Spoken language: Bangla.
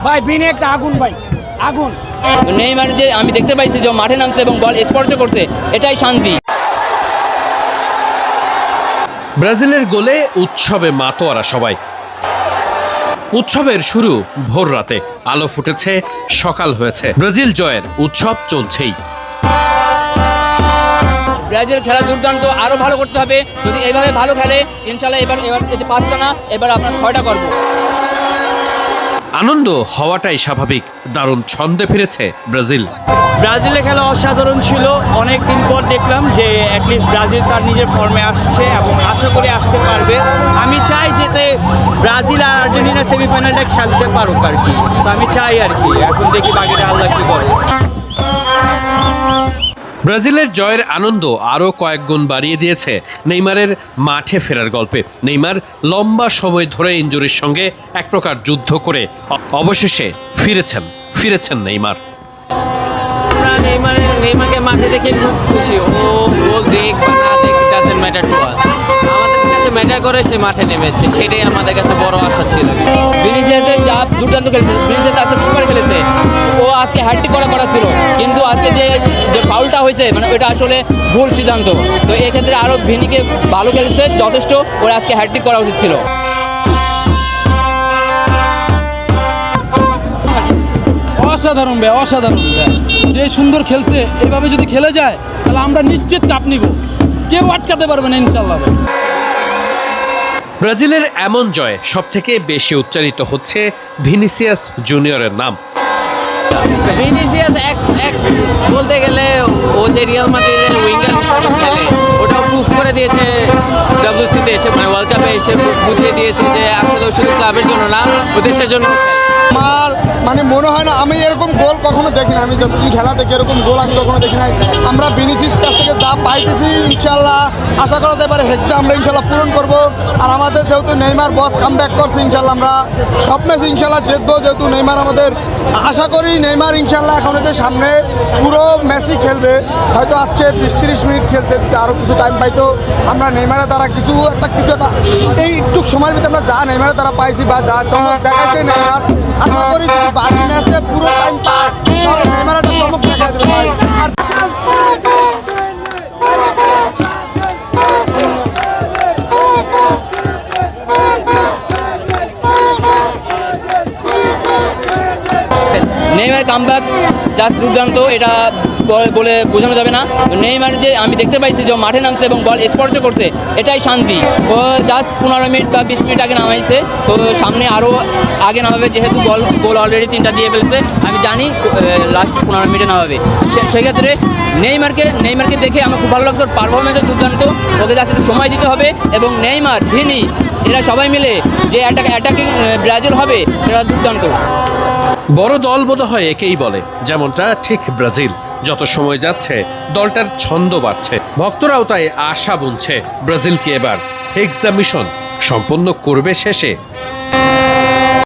ভাই বিনে একটা আগুন ভাই আগুন। নেইমার যে আমি দেখতে পাইছি যে মাঠে নামছে এবং বল স্পর্শ করছে, এটাই শান্তি। ব্রাজিলের গোলে উৎসবে মাতোয়ারা সবাই। উৎসবের শুরু ভোর রাতে, আলো ফুটেছে, সকাল হয়েছে, ব্রাজিল জয়ের উৎসব চলছেই। ব্রাজিল খেলা দুর্দান্ত, আরো ভালো করতে হবে। যদি এইভাবে ভালো খেলে ইনশাল্লাহ এবার এই যে 5টা না, এবার আপনার 6টা করবো। আনন্দ হওয়াটাই স্বাভাবিক। দারুণ ছন্দে ফিরেছে ব্রাজিল। ব্রাজিলের খেলা অসাধারণ ছিল। অনেক দিন পর দেখলাম যে অ্যাটলিস্ট ব্রাজিল তার নিজের ফর্মে আসছে এবং আশা করি আসতে পারবে। আমি চাই যাতে ব্রাজিল আর আর্জেন্টিনা সেমিফাইনালটা খেলতে পারুক আর কি। তো আমি চাই আর কি, এখন দেখি বাকিটা আল্লাহ কি করে। ব্রাজিলের জয়ের আনন্দ আরও কয়েক গুণ বাড়িয়ে দিয়েছে নেইমারের মাঠে ফেরার গল্পে। নেইমার লম্বা সময় ধরে ইনজুরির সঙ্গে এক প্রকার যুদ্ধ করে অবশেষে ফিরেছেন নেইমার। আমরা নেইমারকে মাঠে দেখে খুব খুশি। ও গোল দেখ বা না দেখ, ডাজন্ট ম্যাটার টু আস। আমাদের কাছে ম্যাটার করে সে মাঠে নেমেছে, সেটাই আমাদের কাছে বড় আশা ছিল। ভিনিসিয়াসের যা দুর্দান্ত খেলেছে, ভিনিসিয়াস আজকে সুপার খেলেছে। ও আজকে হ্যাটট্রিক করা ছিল, কিন্তু আজকে যে ফাউলটা হয়েছে মানে ওটা আসলে ভুল সিদ্ধান্ত। তো এক্ষেত্রে আরও ভিনিকে ভালো খেলেছে যথেষ্ট, ওর আজকে হ্যাটট্রিক করা উচিত ছিল। অসাধারণ ভাই, অসাধারণ ভাই। যে সুন্দর খেলছে, এভাবে যদি খেলে যায় তাহলে আমরা নিশ্চিত কাপ নিব, কেউ আটকাতে পারবে না ইনশাল্লাহ ভাই। ব্রাজিলের এমন জয় সবথেকে বেশি উচ্চারিত হচ্ছে ভিনিসিয়াস জুনিয়রের নাম। ভিনিসিয়াস এক বলতে গেলে ও যে রিয়াল মাদ্রিদের উইঙ্গার হিসেবে খেলে, ওটাও প্রুফ করে দিয়েছে ডব্লিউসিতে এসে, মানে ওয়ার্ল্ড কাপে এসে বুঝিয়ে দিয়েছে যে আসলে শুধু ক্লাবের জন্য না, ও দেশের জন্য। আমার মানে মনে হয় না আমি এরকম গোল কখনো দেখি না। আমি যতদিন খেলা দেখি এরকম গোল আমি কখনো দেখি নাই। আমরা ভিনিসিয়াস কাছ থেকে যা পাইতেছি ইনশাল্লাহ আশা করা যায় পারে হেক্সা আমরা ইনশাল্লাহ পূরণ করব। আর আমাদের যেহেতু নেইমার বস কাম ব্যাক করছে, ইনশাল্লাহ আমরা সব ম্যাচ ইনশাল্লাহ জিতবো। যেহেতু নেইমার আমাদের, আশা করি নেইমার ইনশাল্লাহ এখন হচ্ছে সামনে পুরো ম্যাচই খেলবে। হয়তো আজকে 20-30 মিনিট খেলছে, আরও কিছু টাইম পাইতো আমরা নেইমারের দ্বারা কিছু একটা এই একটু সময়ের ভিতরে আমরা যা নেইমারের দ্বারা পাইছি বা যা চমক দেখাইছে নেইমার, আশা করি যদি বাকি ম্যাচে পুরো টাইম পায় তাহলে নেইমার একটা চমক দেখা দেবে ভাই। আর নেইমার কামব্যাক জাস্ট দুর্দান্ত, এটা বলে বোঝানো যাবে না। নেইমার যে আমি দেখতে পাইছি যে মাঠে নামছে এবং বল স্পর্শ করছে, এটাই শান্তি। ও জাস্ট 15 মিনিট বা 20 মিনিট আগে নামাইছে, তো সামনে আরও আগে নামাবে, যেহেতু গোল অলরেডি 3টা দিয়ে ফেলছে। আমি জানি লাস্ট 15 মিনিটে নামাবে। সেক্ষেত্রে নেইমারকে দেখে আমার খুব ভালো লাগছে। ওর পারফরমেন্সও দুর্দান্ত, ওকে জাস্ট একটু সময় দিতে হবে। এবং নেইমার, ভিনি, এরা সবাই মিলে যে অ্যাটাকিং ব্রাজিল হবে, সেটা দুর্দান্ত। বড় দল বোধ হয় একেই বলে, যেমনটা ঠিক ব্রাজিল। যত সময় যাচ্ছে দলটার ছন্দ বাড়ছে, ভক্তরাও তাই আশা বুনছে ব্রাজিলকে এবার হেক্সা মিশন সম্পন্ন করবে শেষে।